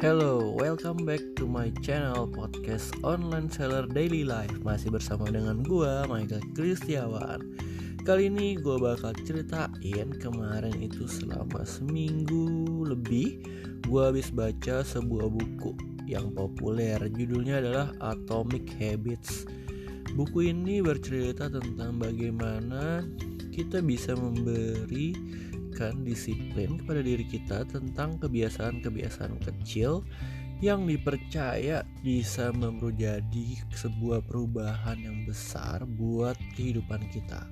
Hello, welcome back to my channel podcast Online Seller Daily Life. Masih bersama dengan gua, Michael Kristiawan. Kali ini gua bakal ceritain kemarin itu selama seminggu lebih gua habis baca sebuah buku yang populer. Judulnya adalah Atomic Habits. Buku ini bercerita tentang bagaimana kita bisa memberikan disiplin kepada diri kita tentang kebiasaan-kebiasaan kecil yang dipercaya bisa menjadi sebuah perubahan yang besar buat kehidupan kita.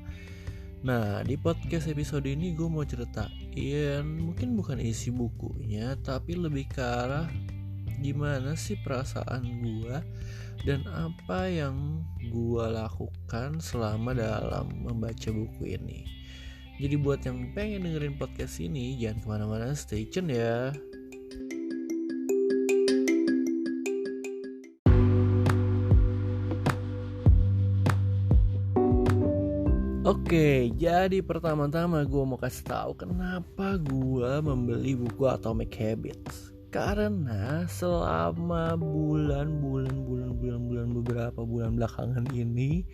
Nah, di podcast episode ini gue mau ceritain mungkin bukan isi bukunya, tapi lebih ke arah gimana sih perasaan gue dan apa yang gue lakukan selama dalam membaca buku ini. Jadi buat yang pengen dengerin podcast ini, jangan kemana-mana, stay tune ya. Oke, jadi pertama-tama gue mau kasih tahu kenapa gue membeli buku Atomic Habits. Karena selama beberapa bulan belakangan ini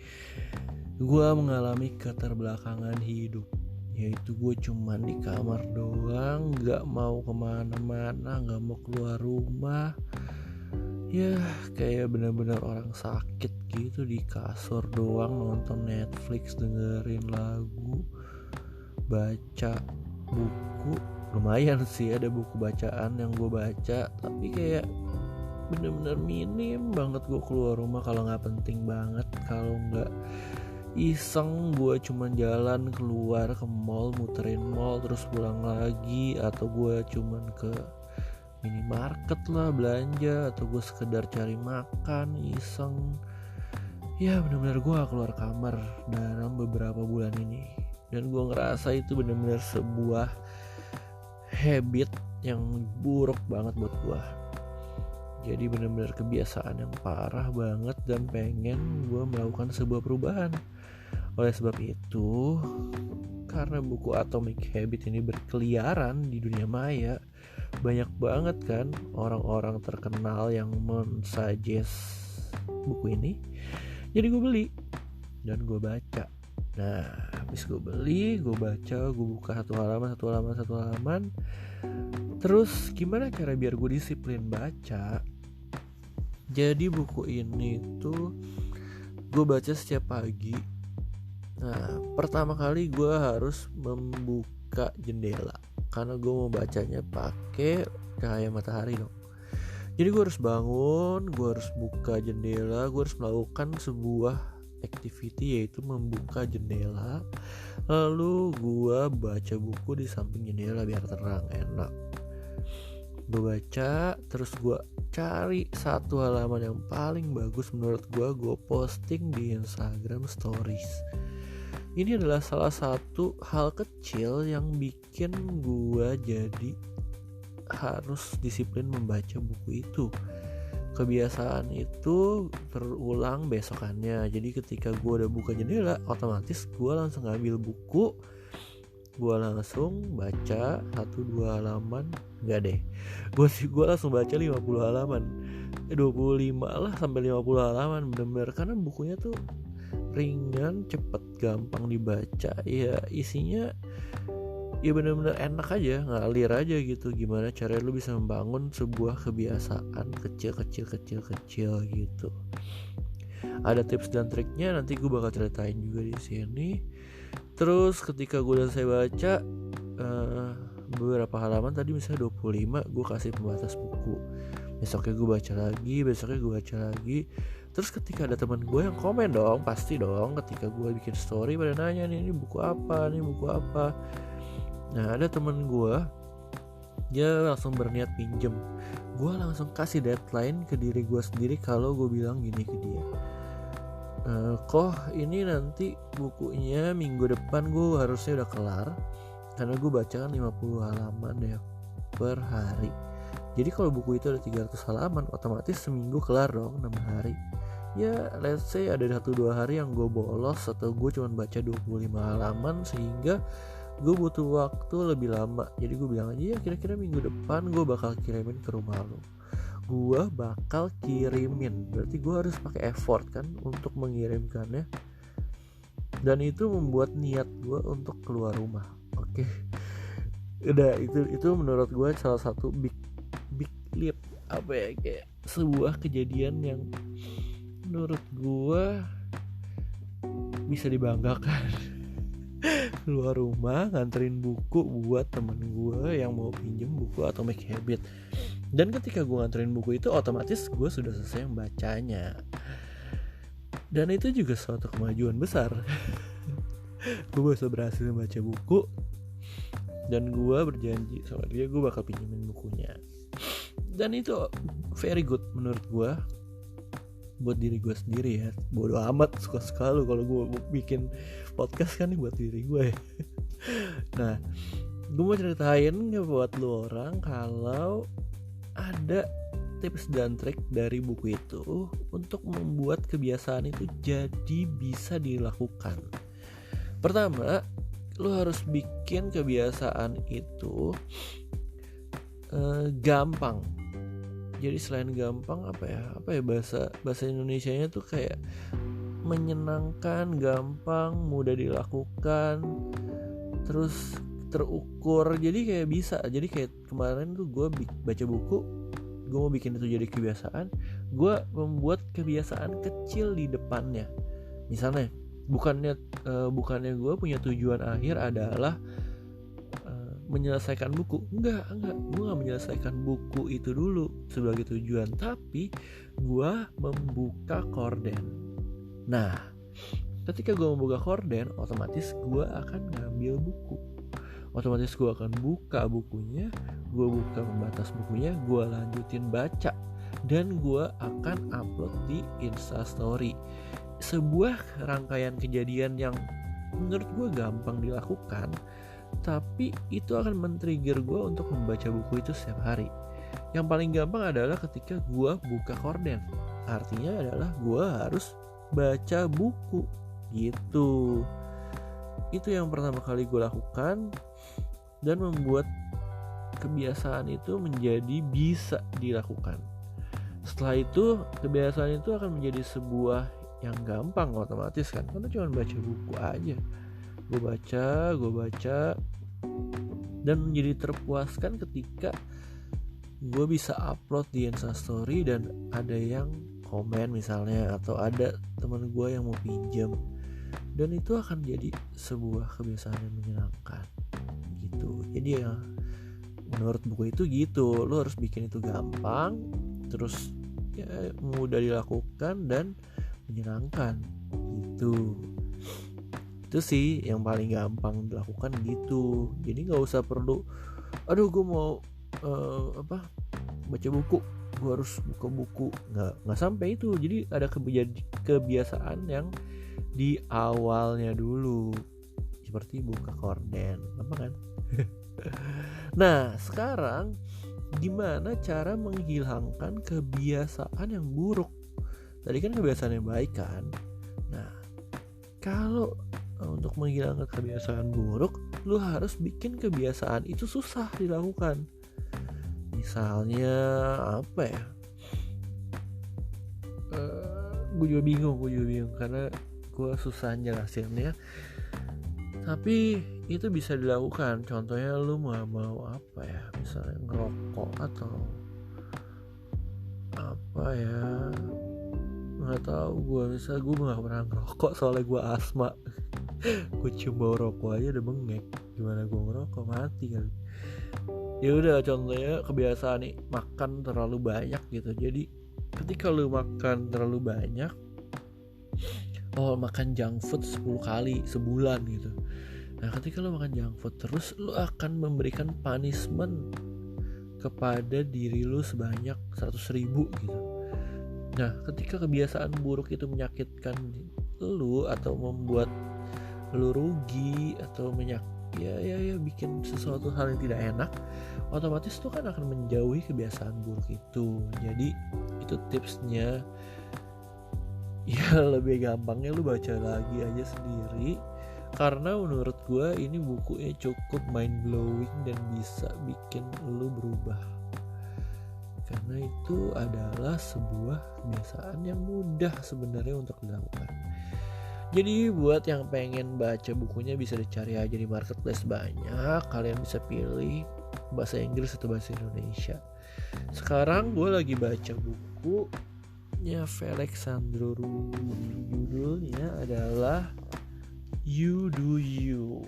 gue mengalami keterbelakangan hidup. Yaitu gue cuman di kamar doang, gak mau kemana-mana, gak mau keluar rumah. Ya kayak benar-benar orang sakit gitu, di kasur doang, nonton Netflix, dengerin lagu, baca buku. Lumayan sih ada buku bacaan yang gue baca, tapi kayak bener-bener minim banget gue keluar rumah kalau gak penting banget. Kalau gak iseng gue cuman jalan keluar ke mall, muterin mall terus pulang lagi, atau gue cuman ke minimarket lah belanja, atau gue sekedar cari makan iseng. Ya bener-bener gue keluar kamar dalam beberapa bulan ini, dan gue ngerasa itu bener-bener sebuah habit yang buruk banget buat gue. Jadi benar-benar kebiasaan yang parah banget, dan pengen gue melakukan sebuah perubahan. Oleh sebab itu, karena buku Atomic Habit ini berkeliaran di dunia maya, banyak banget kan orang-orang terkenal yang men-suggest buku ini. Jadi gue beli dan gue baca. Nah, habis gue beli, gue baca, gue buka satu halaman. Terus gimana cara biar gue disiplin baca? Jadi buku ini tuh gue baca setiap pagi. Nah, pertama kali gue harus membuka jendela karena gue mau bacanya pakai cahaya matahari dong. Jadi gue harus bangun, gue harus buka jendela, gue harus melakukan sebuah activity, yaitu membuka jendela. Lalu gue baca buku di samping jendela biar terang, enak. Gue baca, terus gue cari satu halaman yang paling bagus menurut gue posting di Instagram Stories. Ini adalah salah satu hal kecil yang bikin gue jadi harus disiplin membaca buku itu. Kebiasaan itu terulang besokannya. Jadi ketika gue udah buka jendela, otomatis gue langsung ngambil buku, gue langsung baca 1-2 halaman. Enggak deh, gue langsung baca 50 halaman, 25 lah sampai 50 halaman. Bener-bener karena bukunya tuh ringan, cepet, gampang dibaca. Ya isinya ya benar-benar enak aja, ngalir aja gitu. Gimana caranya lu bisa membangun sebuah kebiasaan kecil gitu. Ada tips dan triknya, nanti gue bakal ceritain juga di sini. Terus ketika gue udah selesai baca beberapa halaman tadi, misalnya 25, gue kasih pembatas buku. Besoknya gue baca lagi. Terus ketika ada teman gue yang komen dong, pasti dong, ketika gue bikin story pada nanya nih, ini buku apa. Nah, ada temen gue, dia langsung berniat pinjem. Gue langsung kasih deadline ke diri gue sendiri kalau gue bilang gini ke dia, ini nanti bukunya minggu depan gue harusnya udah kelar, karena gue baca kan 50 halaman ya per hari. Jadi kalau buku itu ada 300 halaman, otomatis seminggu kelar dong, 6 hari. Ya let's say ada 1-2 hari yang gue bolos atau gue cuma baca 25 halaman, sehingga gue butuh waktu lebih lama. Jadi gue bilang aja, ya kira-kira minggu depan gue bakal kirimin ke rumah lo. gue bakal kirimin. Berarti gue harus pakai effort kan untuk mengirimkannya, dan itu membuat niat gue untuk keluar rumah. Oke. Udah, itu menurut gue salah satu big leap, apa ya, kayak sebuah kejadian yang menurut gue bisa dibanggakan. Keluar rumah nganterin buku buat temen gue yang mau pinjem buku Atomic Habit. Dan ketika gue nganterin buku itu, otomatis gue sudah selesai membacanya. Dan itu juga suatu kemajuan besar. Gue bisa berhasil membaca buku, dan gue berjanji sama dia gue bakal pinjemin bukunya. Dan itu very good menurut gue, buat diri gue sendiri ya. Bodoh amat suka-suka lu kalau gue bikin podcast kan buat diri gue ya. Nah, gue mau ceritain buat lu orang kalau ada tips dan trik dari buku itu untuk membuat kebiasaan itu jadi bisa dilakukan. Pertama, lu harus bikin kebiasaan itu gampang. Jadi selain gampang, apa ya bahasa Indonesianya tuh kayak menyenangkan, gampang, mudah dilakukan, terus terukur. Jadi kayak bisa. Jadi kayak kemarin tuh gue baca buku, gue mau bikin itu jadi kebiasaan. Gue membuat kebiasaan kecil di depannya. Misalnya bukannya gue punya tujuan akhir adalah menyelesaikan buku. Enggak, gue gak menyelesaikan buku itu dulu sebagai tujuan, tapi gue membuka korden. Nah, ketika gue membuka korden, otomatis gue akan ngambil buku, otomatis gue akan buka bukunya, gue buka pembatas bukunya, gue lanjutin baca, dan gue akan upload di Instastory. Sebuah rangkaian kejadian yang menurut gue gampang dilakukan, tapi itu akan men-trigger gue untuk membaca buku itu setiap hari. Yang paling gampang adalah ketika gue buka korden, artinya adalah gue harus baca buku gitu. Itu yang pertama kali gue lakukan, dan membuat kebiasaan itu menjadi bisa dilakukan. Setelah itu kebiasaan itu akan menjadi sebuah yang gampang otomatis kan, karena cuma baca buku aja. Gue baca dan menjadi terpuaskan ketika gue bisa upload di Instastory dan ada yang komen misalnya, atau ada teman gue yang mau pinjam, dan itu akan jadi sebuah kebiasaan yang menyenangkan gitu. Jadi ya menurut buku itu gitu, lo harus bikin itu gampang, terus ya mudah dilakukan dan menyenangkan gitu. Itu sih yang paling gampang dilakukan gitu. Jadi nggak usah perlu gue mau baca buku, gue harus buka buku, nggak sampai itu. Jadi ada kebiasaan yang di awalnya dulu, seperti buka korden, apa kan? Nah, sekarang gimana cara menghilangkan kebiasaan yang buruk? Tadi kan kebiasaan yang baik kan. Nah, kalau untuk menghilangkan kebiasaan buruk, lu harus bikin kebiasaan itu susah dilakukan. Misalnya apa ya? Gue juga bingung karena gue susah jelasinnya. Tapi itu bisa dilakukan. Contohnya lu mau apa ya? Misalnya ngerokok atau apa ya? Nggak tahu gue. Misalnya gue nggak pernah ngerokok soalnya gue asma. Gue cium bau rokok aja udah bengek. Gimana gue ngerokok, mati kali. Ya udah, contohnya kebiasaan nih, makan terlalu banyak gitu. Jadi ketika lu makan terlalu banyak, makan junk food 10 kali sebulan gitu. Nah, ketika lu makan junk food terus, lu akan memberikan punishment kepada diri lu sebanyak 100.000 gitu. Nah, ketika kebiasaan buruk itu menyakitkan lu atau membuat lu rugi atau bikin sesuatu hal yang tidak enak, otomatis tuh kan akan menjauhi kebiasaan buruk itu. Jadi itu tipsnya. Ya lebih gampangnya lu baca lagi aja sendiri, karena menurut gue ini bukunya cukup mind blowing dan bisa bikin lu berubah. karena itu adalah sebuah kebiasaan yang mudah sebenarnya untuk dilakukan. Jadi buat yang pengen baca bukunya bisa dicari aja di marketplace banyak. Kalian bisa pilih bahasa Inggris atau bahasa Indonesia. Sekarang gue lagi baca bukunya Felix Sandroru. Judulnya adalah You Do You.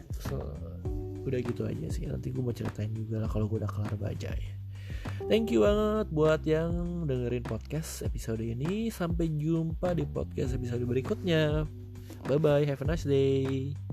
Udah gitu aja sih. Nanti gue mau ceritain juga lah kalau gue udah kelar baca ya. Thank you banget buat yang dengerin podcast episode ini. Sampai jumpa di podcast episode berikutnya. Bye bye, have a nice day.